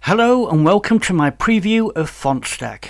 Hello and welcome to my preview of FontStack.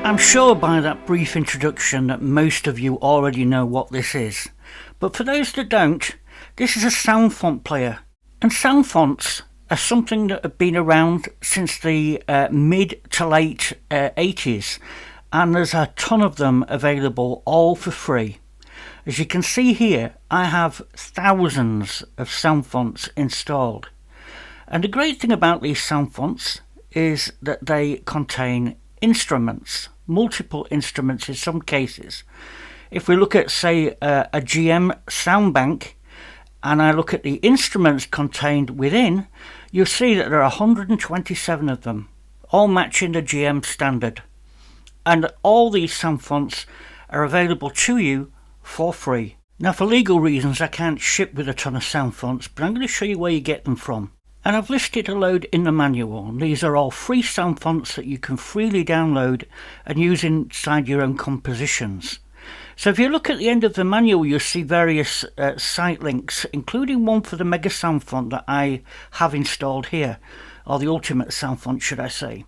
I'm sure by that brief introduction that most of you already know what this is, but for those that don't, this is a SoundFont player, and SoundFonts are something that have been around since the mid to late 80s, and there's a ton of them available all for free. As you can see here, I have thousands of SoundFonts installed, and the great thing about these SoundFonts is that they contain instruments, multiple instruments in some cases. If we look at, say, a GM sound bank, and I look at the instruments contained within, you'll see that there are 127 of them, all matching the GM standard. And all these SoundFonts are available to you for free. Now, for legal reasons, I can't ship with a ton of SoundFonts, but I'm going to show you where you get them from. And I've listed a load in the manual, and these are all free SoundFonts that you can freely download and use inside your own compositions. So if you look at the end of the manual, you'll see various site links, including one for the Mega SoundFont that I have installed here, or the Ultimate SoundFont should I say.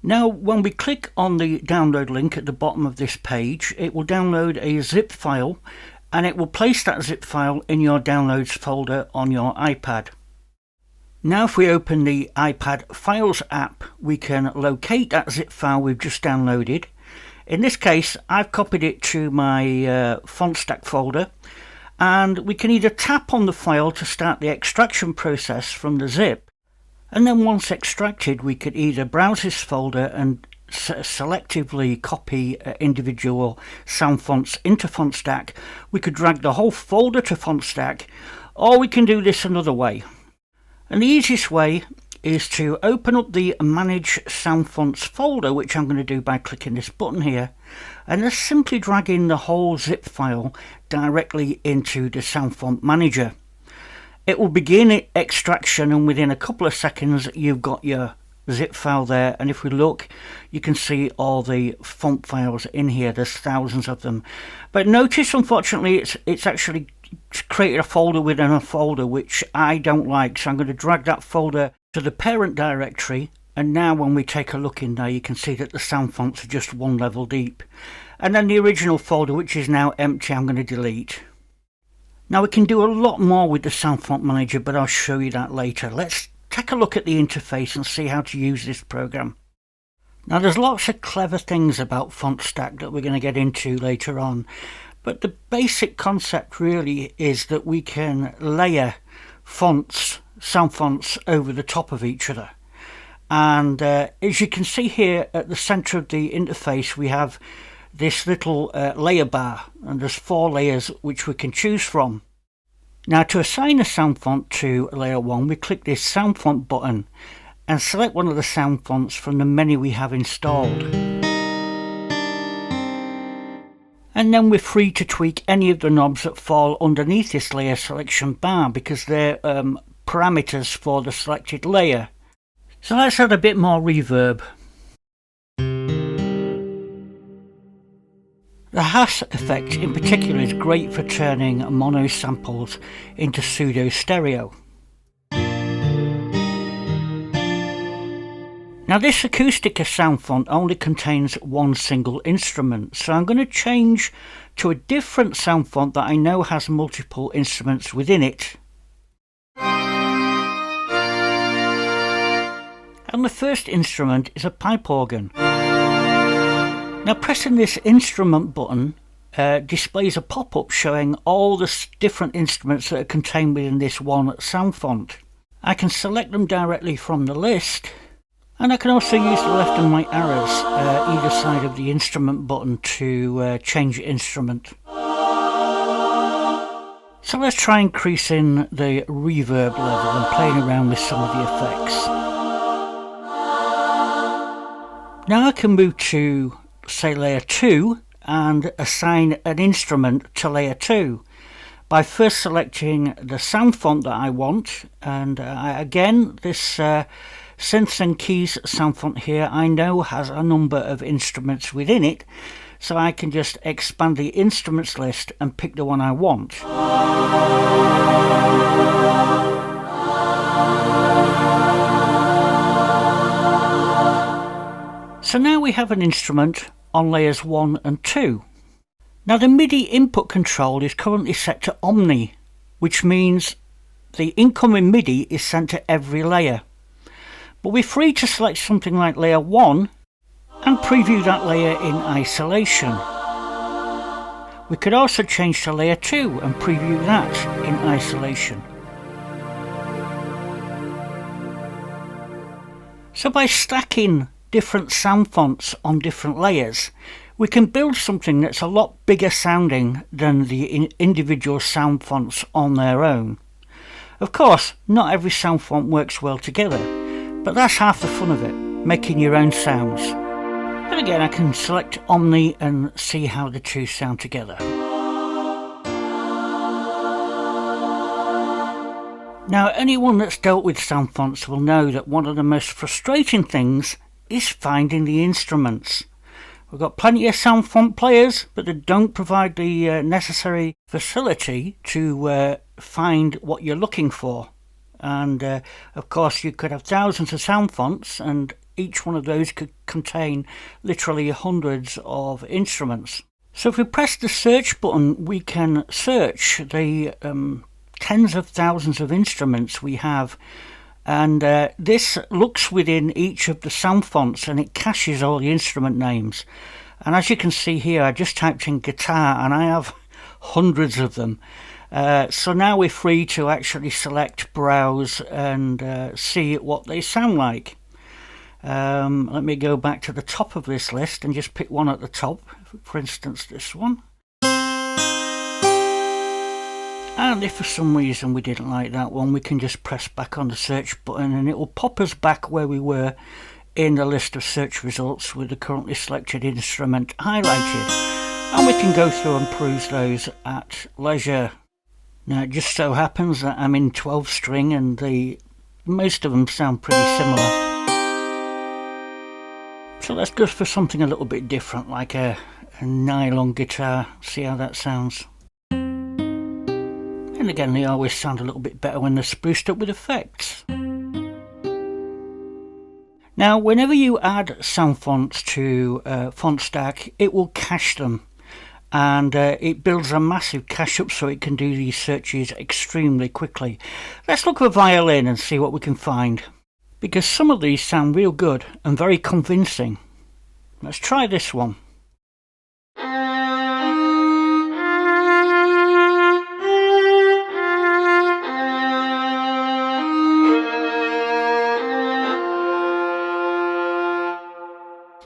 Now when we click on the download link at the bottom of this page, it will download a zip file, and it will place that zip file in your downloads folder on your iPad. Now if we open the iPad Files app, we can locate that zip file we've just downloaded. In this case, I've copied it to my FontStack folder, and we can either tap on the file to start the extraction process from the zip, and then once extracted we could either browse this folder and selectively copy individual SoundFonts into FontStack. We could drag the whole folder to FontStack, or we can do this another way. And the easiest way is to open up the Manage SoundFonts folder, which I'm going to do by clicking this button here, and just simply dragging the whole zip file directly into the SoundFont Manager. It will begin extraction, and within a couple of seconds you've got your zip file there, and if we look you can see all the font files in here. There's thousands of them, but notice unfortunately it's actually created a folder within a folder, which I don't like, so I'm going to drag that folder to the parent directory, and now when we take a look in there you can see that the SoundFonts are just one level deep, and then the original folder, which is now empty, I'm going to delete. Now we can do a lot more with the SoundFont Manager, but I'll show you that later. Let's take a look at the interface and see how to use this program. Now there's lots of clever things about FontStack that we're going to get into later on, but the basic concept really is that we can layer fonts, SoundFonts, over the top of each other. And as you can see here at the center of the interface, we have this little layer bar, and there's 4 layers which we can choose from. Now to assign a SoundFont to layer 1, we click this SoundFont button and select one of the SoundFonts from the many we have installed. And then we're free to tweak any of the knobs that fall underneath this layer selection bar, because they're parameters for the selected layer. So let's add a bit more reverb. The hash effect in particular is great for turning mono samples into pseudo stereo. Now Now this acoustic sound font only contains one single instrument, so I'm going to change to a different sound font that I know has multiple instruments within it. And the first instrument is a pipe organ. Now pressing this instrument button displays a pop-up showing all the different instruments that are contained within this one sound font. I can select them directly from the list, and I can also use the left and right arrows either side of the instrument button to change instrument. So let's try increasing the reverb level and playing around with some of the effects. Now I can move to, say, layer 2 and assign an instrument to layer 2 by first selecting the sound font that I want, and again this Synths and Keys sound font here I know has a number of instruments within it, so I can just expand the instruments list and pick the one I want. So now we have an instrument on layers 1 and 2. Now the MIDI input control is currently set to Omni, which means the incoming MIDI is sent to every layer. But we're free to select something like layer 1 and preview that layer in isolation. We could also change to layer 2 and preview that in isolation. So by stacking different sound fonts on different layers, we can build something that's a lot bigger sounding than the individual sound fonts on their own. Of course, not every sound font works well together, but that's half the fun of it, making your own sounds. And again, I can select Omni and see how the two sound together. Now, anyone that's dealt with sound fonts will know that one of the most frustrating things is finding the instruments. We've got plenty of sound font players, but they don't provide the necessary facility to find what you're looking for. And of course you could have thousands of sound fonts, and each one of those could contain literally hundreds of instruments. So if we press the search button, we can search the tens of thousands of instruments we have. And this looks within each of the sound fonts and it caches all the instrument names. And as you can see here, I just typed in guitar and I have hundreds of them. So now we're free to actually select, browse and see what they sound like. Let me go back to the top of this list and just pick one at the top. For instance, this one. And if for some reason we didn't like that one, we can just press back on the search button and it will pop us back where we were in the list of search results with the currently selected instrument highlighted. And we can go through and peruse those at leisure. Now it just so happens that I'm in 12 string and most of them sound pretty similar. So let's go for something a little bit different, like a nylon guitar, see how that sounds. And again, they always sound a little bit better when they're spruced up with effects. Now, whenever you add sound fonts to FontStack, it will cache them. And it builds a massive cache up so it can do these searches extremely quickly. Let's look at a violin and see what we can find, because some of these sound real good and very convincing. Let's try this one.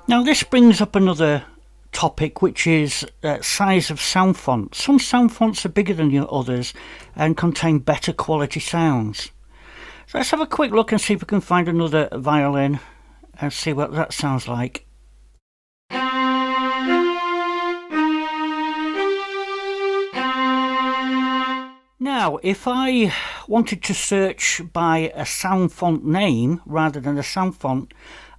Now this brings up another topic, which is size of sound font. Some sound fonts are bigger than the others and contain better quality sounds. So let's have a quick look and see if we can find another violin and see what that sounds like. Now, if I wanted to search by a sound font name rather than a sound font,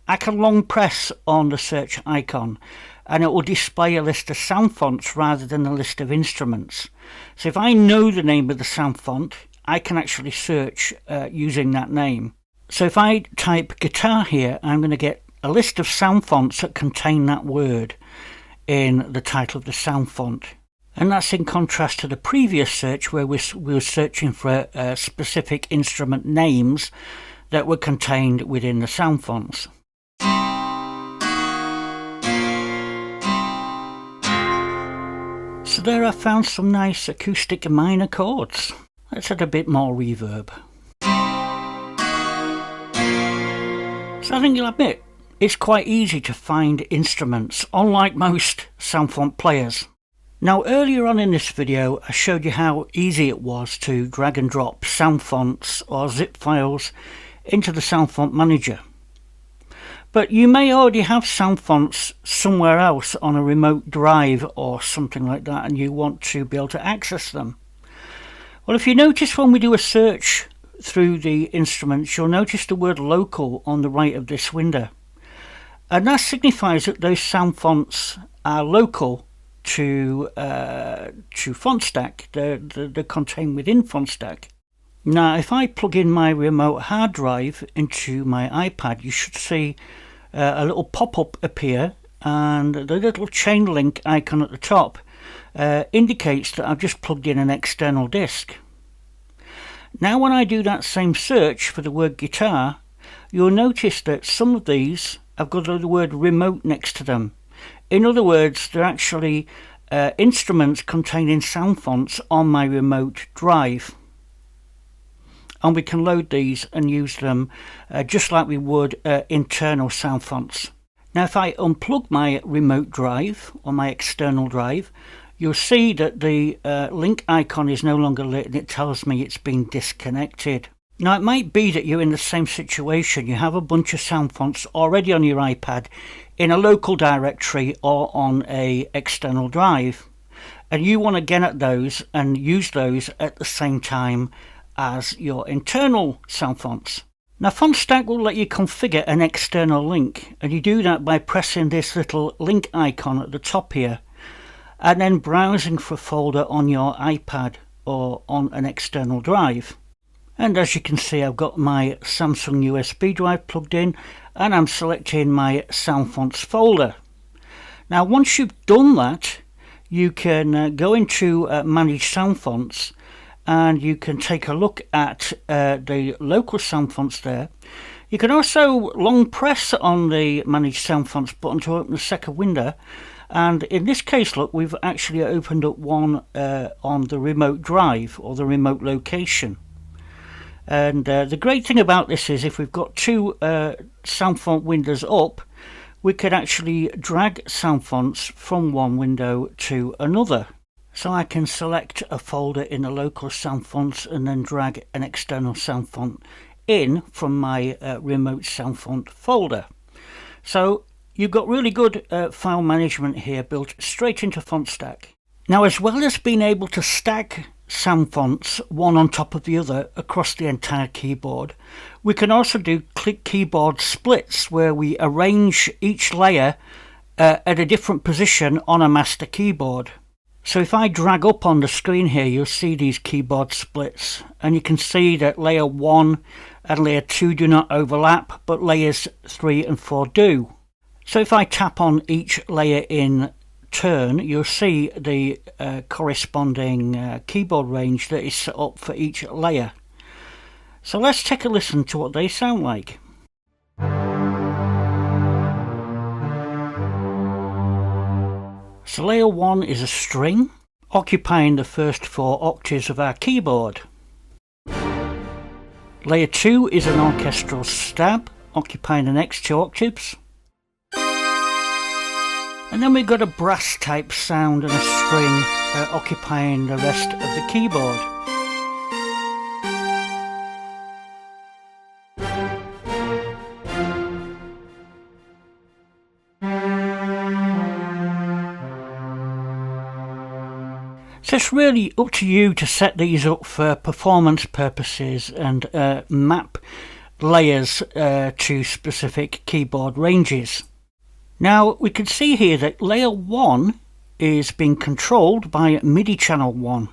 I can long press on the search icon and it will display a list of sound fonts rather than a list of instruments. So if I know the name of the sound font, I can actually search using that name. So if I type guitar here, I'm going to get a list of sound fonts that contain that word in the title of the sound font. And that's in contrast to the previous search where we were searching for specific instrument names that were contained within the sound fonts. So there I found some nice acoustic minor chords. Let's add a bit more reverb. So I think you'll admit, it's quite easy to find instruments, unlike most SoundFont players. Now earlier on in this video I showed you how easy it was to drag and drop sound fonts or zip files into the SoundFont manager. But you may already have sound fonts somewhere else on a remote drive or something like that, and you want to be able to access them. Well, if you notice when we do a search through the instruments, you'll notice the word local on the right of this window. And that signifies that those sound fonts are local to FontStack. They're contained within FontStack. Now, if I plug in my remote hard drive into my iPad, you should see a little pop-up appear, and the little chain link icon at the top indicates that I've just plugged in an external disk. Now when I do that same search for the word guitar, you'll notice that some of these have got the word remote next to them. In other words, they're actually instruments containing sound fonts on my remote drive. And we can load these and use them just like we would internal sound fonts. Now if I unplug my remote drive or my external drive, you'll see that the link icon is no longer lit and it tells me it's been disconnected. Now it might be that you're in the same situation. You have a bunch of sound fonts already on your iPad in a local directory or on a external drive, and you want to get at those and use those at the same time as your internal sound fonts. Now FontStack will let you configure an external link, and you do that by pressing this little link icon at the top here and then browsing for a folder on your iPad or on an external drive. And as you can see, I've got my Samsung USB drive plugged in and I'm selecting my SoundFonts folder. Now once you've done that, you can go into Manage SoundFonts and you can take a look at the local SoundFonts there. You can also long press on the Manage SoundFonts button to open the second window, and in this case, look, we've actually opened up one on the remote drive or the remote location. And the great thing about this is if we've got two SoundFont windows up, we could actually drag SoundFonts from one window to another. So I can select a folder in the local SoundFonts and then drag an external SoundFont in from my remote SoundFont folder. So you've got really good file management here built straight into FontStack. Now, as well as being able to stack sound fonts one on top of the other across the entire keyboard, we can also do keyboard splits where we arrange each layer at a different position on a master keyboard. So if I drag up on the screen here, you'll see these keyboard splits, and you can see that layer 1 and layer 2 do not overlap, but layers 3 and 4 do. So if I tap on each layer in turn, you'll see the corresponding keyboard range that is set up for each layer. So let's take a listen to what they sound like. So layer 1 is a string, occupying the first 4 octaves of our keyboard. Layer 2 is an orchestral stab, occupying the next 2 octaves. And then we've got a brass type sound and a string occupying the rest of the keyboard. So it's really up to you to set these up for performance purposes and map layers to specific keyboard ranges. Now we can see here that layer 1 is being controlled by MIDI channel 1.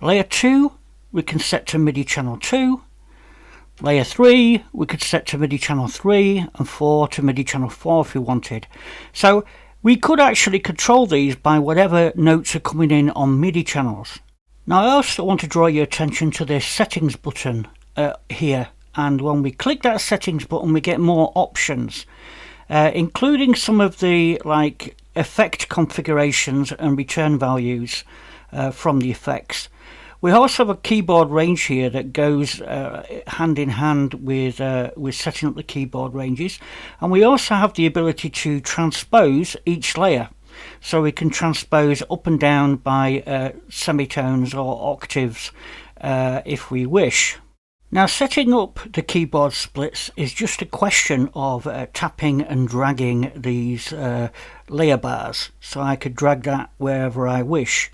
Layer 2 we can set to MIDI channel 2. Layer 3 we could set to MIDI channel 3 and 4 to MIDI channel 4 if we wanted. So we could actually control these by whatever notes are coming in on MIDI channels. Now I also want to draw your attention to this settings button here, and when we click that settings button we get more options, including some of the like effect configurations and return values from the effects. We also have a keyboard range here that goes hand in hand with setting up the keyboard ranges, and we also have the ability to transpose each layer, so we can transpose up and down by semitones or octaves if we wish. Now, setting up the keyboard splits is just a question of tapping and dragging these layer bars, so I could drag that wherever I wish,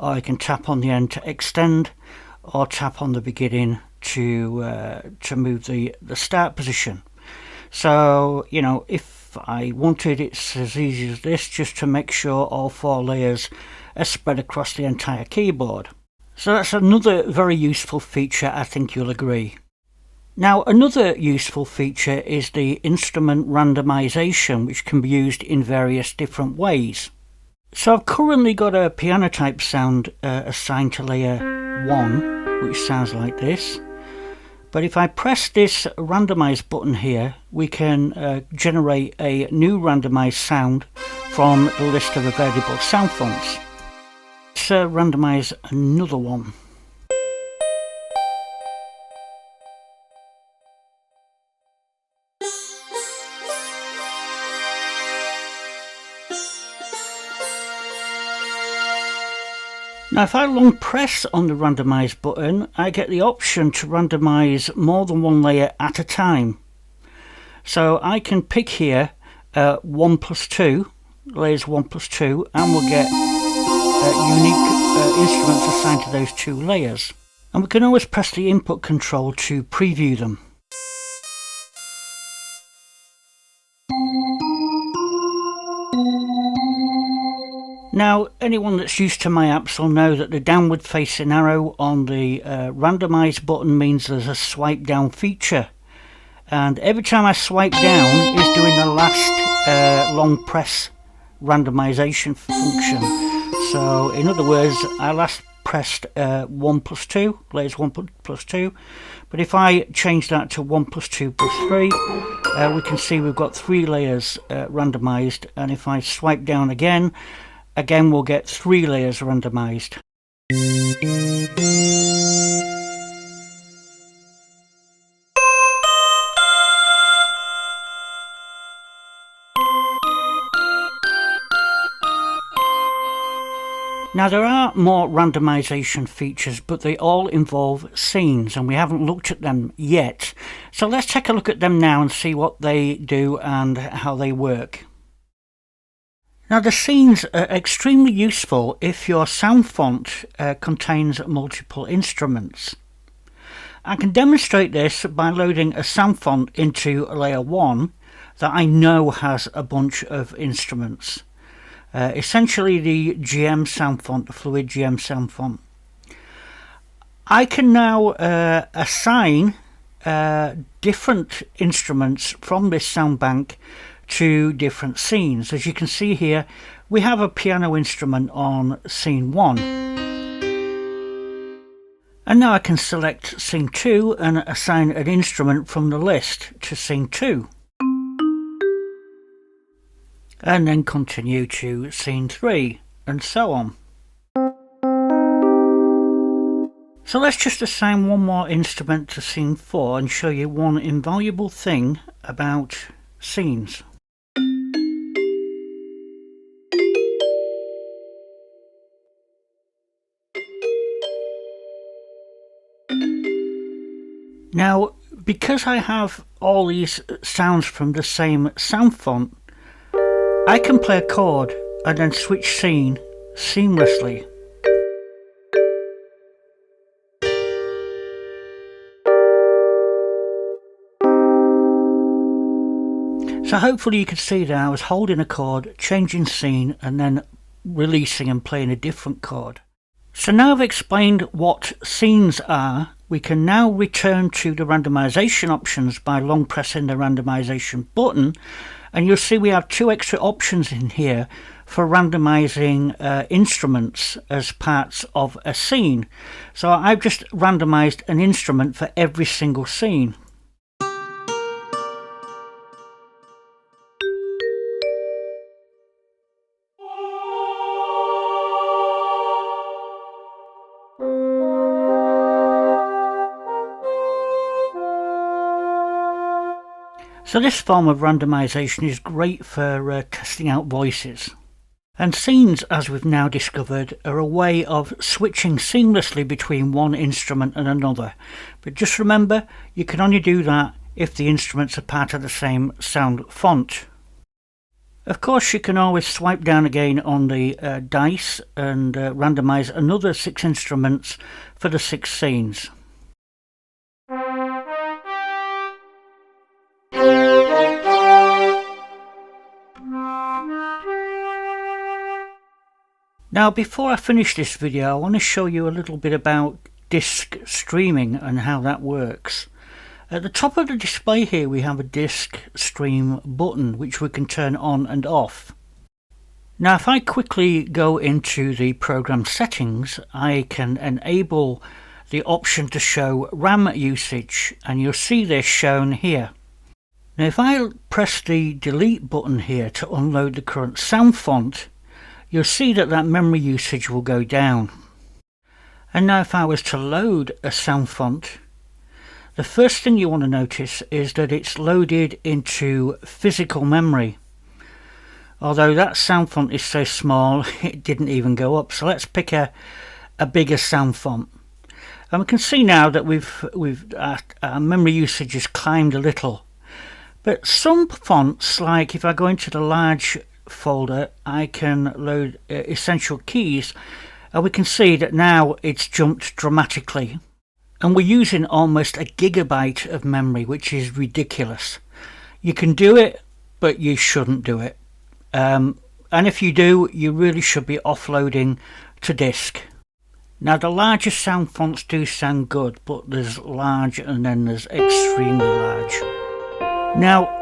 or I can tap on the end to extend, or tap on the beginning to move the start position. So, you know, if I wanted, it's as easy as this, just to make sure all 4 layers are spread across the entire keyboard. So that's another very useful feature, I think you'll agree. Now, another useful feature is the instrument randomization, which can be used in various different ways. So I've currently got a piano type sound assigned to layer 1, which sounds like this. But if I press this randomize button here, we can generate a new randomized sound from the list of available SoundFonts. Let's randomize another one. Now if I long press on the randomize button, I get the option to randomize more than one layer at a time. So I can pick here 1 plus 2, layers 1 plus 2, and we'll get unique instruments assigned to those 2 layers. And we can always press the input control to preview them. Now, anyone that's used to my apps will know that the downward facing arrow on the randomize button means there's a swipe down feature. And every time I swipe down, it's doing the last long press randomization function. So, in other words, I last pressed 1 plus 2, layers 1 plus 2. But if I change that to 1 plus 2 plus 3, we can see we've got 3 layers randomized. And if I swipe down again, we'll get 3 layers randomized. Now there are more randomization features, but they all involve scenes and we haven't looked at them yet. So let's take a look at them now and see what they do and how they work. Now the scenes are extremely useful if your SoundFont contains multiple instruments. I can demonstrate this by loading a SoundFont into layer 1 that I know has a bunch of instruments. Essentially the GM SoundFont, the Fluid GM SoundFont. I can now assign different instruments from this sound bank to different scenes. As you can see here, we have a piano instrument on scene 1. And now I can select scene 2 and assign an instrument from the list to scene 2. And then continue to scene 3, and so on. So let's just assign one more instrument to scene 4 and show you one invaluable thing about scenes. Now, because I have all these sounds from the same SoundFont, I can play a chord and then switch scene seamlessly. So hopefully you could see that I was holding a chord, changing scene, and then releasing and playing a different chord. So now I've explained what scenes are we can now return to the randomization options by long pressing the randomization button, and you'll see we have 2 extra options in here for randomizing instruments as parts of a scene. So I've just randomized an instrument for every single scene. So this form of randomization is great for testing out voices. And scenes, as we've now discovered, are a way of switching seamlessly between one instrument and another. But just remember, you can only do that if the instruments are part of the same sound font. Of course, you can always swipe down again on the dice and randomize another 6 instruments for the 6 scenes. Now, before I finish this video, I want to show you a little bit about disk streaming and how that works. At the top of the display here we have a disk stream button which we can turn on and off. Now if I quickly go into the program settings, I can enable the option to show RAM usage, and you'll see this shown here. Now if I press the delete button here to unload the current SoundFont, you'll see that memory usage will go down. And now if I was to load a SoundFont, the first thing you want to notice is that it's loaded into physical memory. Although that SoundFont is so small, it didn't even go up. So let's pick a bigger SoundFont. And we can see now that our memory usage has climbed a little. But some fonts, like if I go into the large folder, I can load essential keys, and we can see that now it's jumped dramatically, and we're using almost a gigabyte of memory, which is ridiculous. You can do it, but you shouldn't do it, and if you do, you really should be offloading to disk. Now the larger sound fonts do sound good, but there's large and then there's extremely large. Now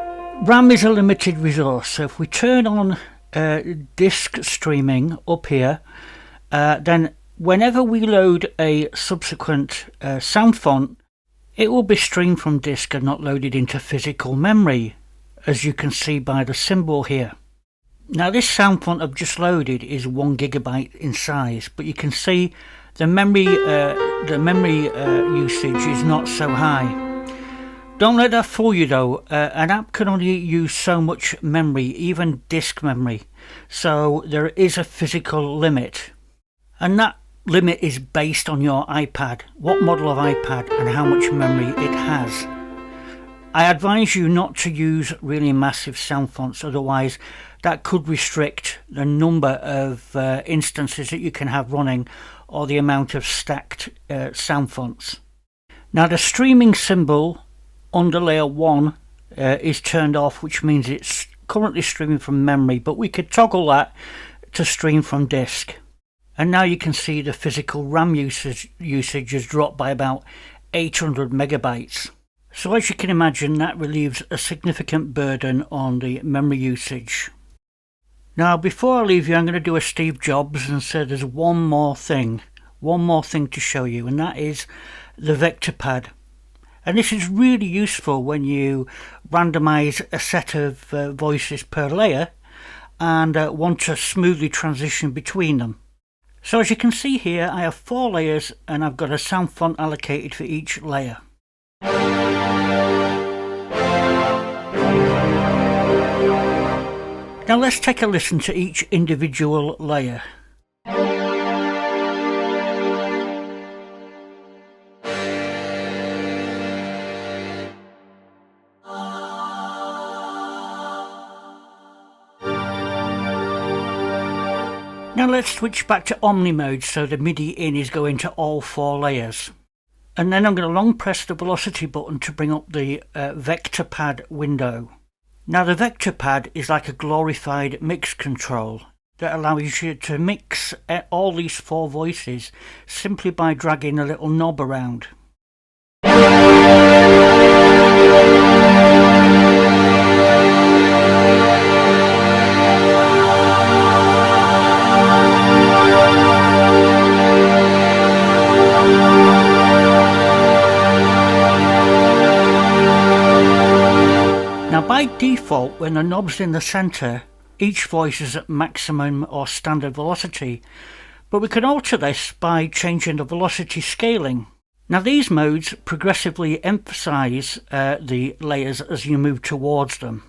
RAM is a limited resource, so if we turn on disk streaming up here, then whenever we load a subsequent sound font, it will be streamed from disk and not loaded into physical memory, as you can see by the symbol here. Now this sound font I've just loaded is 1 gigabyte in size, but you can see the memory usage is not so high. Don't let that fool you though, an app can only use so much memory, even disk memory, so there is a physical limit, and that limit is based on your iPad, what model of iPad and how much memory it has. I advise you not to use really massive sound fonts, otherwise that could restrict the number of instances that you can have running or the amount of stacked sound fonts. Now the streaming symbol under layer 1 is turned off, which means it's currently streaming from memory, but we could toggle that to stream from disk. And now you can see the physical RAM usage has dropped by about 800 megabytes. So as you can imagine, that relieves a significant burden on the memory usage. Now before I leave you, I'm going to do a Steve Jobs and say there's one more thing to show you, and that is the vector pad. And this is really useful when you randomize a set of voices per layer and want to smoothly transition between them. So as you can see here, I have 4 layers and I've got a sound font allocated for each layer. Now let's take a listen to each individual layer. Now let's switch back to Omni mode, so the MIDI in is going to all 4 layers. And then I'm going to long press the velocity button to bring up the vector pad window. Now the vector pad is like a glorified mix control that allows you to mix all these 4 voices simply by dragging a little knob around. default, when the knob's in the centre, each voice is at maximum or standard velocity, but we can alter this by changing the velocity scaling. Now these modes progressively emphasise the layers as you move towards them.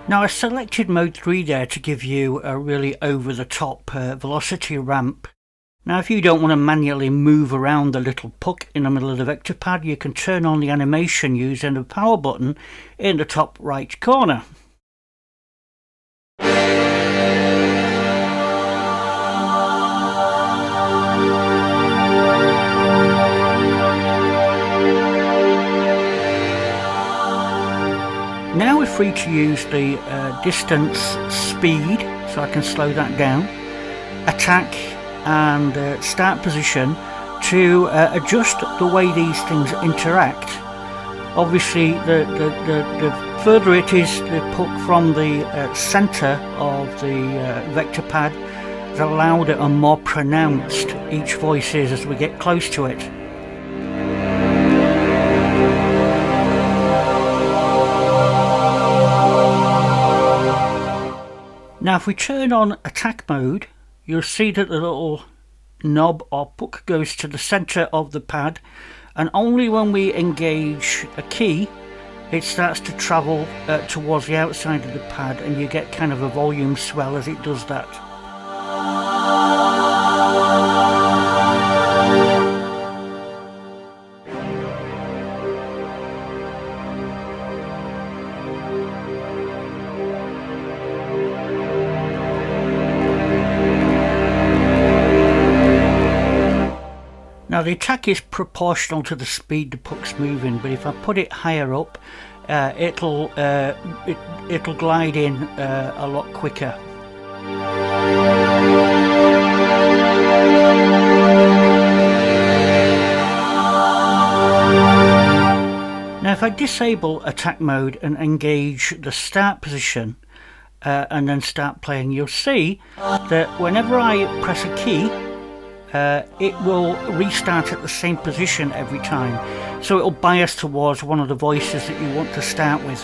Now I selected mode 3 there to give you a really over-the-top velocity ramp. Now if you don't want to manually move around the little puck in the middle of the vector pad, you can turn on the animation using the power button in the top right corner. Now we're free to use the distance speed, so I can slow that down, attack and start position to adjust the way these things interact. Obviously the further it is the puck from the centre of the vector pad, the louder and more pronounced each voice is as we get close to it. Now if we turn on attack mode, you'll see that the little knob or puck goes to the centre of the pad, and only when we engage a key it starts to travel towards the outside of the pad, and you get kind of a volume swell as it does that. Now the attack is proportional to the speed the puck's moving, but if I put it higher up, it'll glide in a lot quicker. Now if I disable attack mode and engage the start position and then start playing, you'll see that whenever I press a key, it will restart at the same position every time, so it will bias towards one of the voices that you want to start with.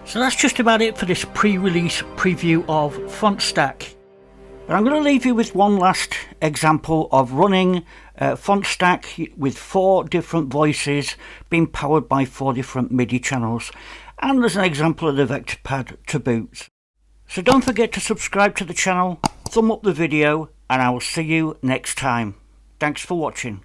So that's just about it for this pre-release preview of FontStack. But I'm going to leave you with one last example of running FontStack with 4 different voices being powered by 4 different MIDI channels, and there's an example of the vector pad to boot. So don't forget to subscribe to the channel, thumb up the video, and I will see you next time. Thanks for watching.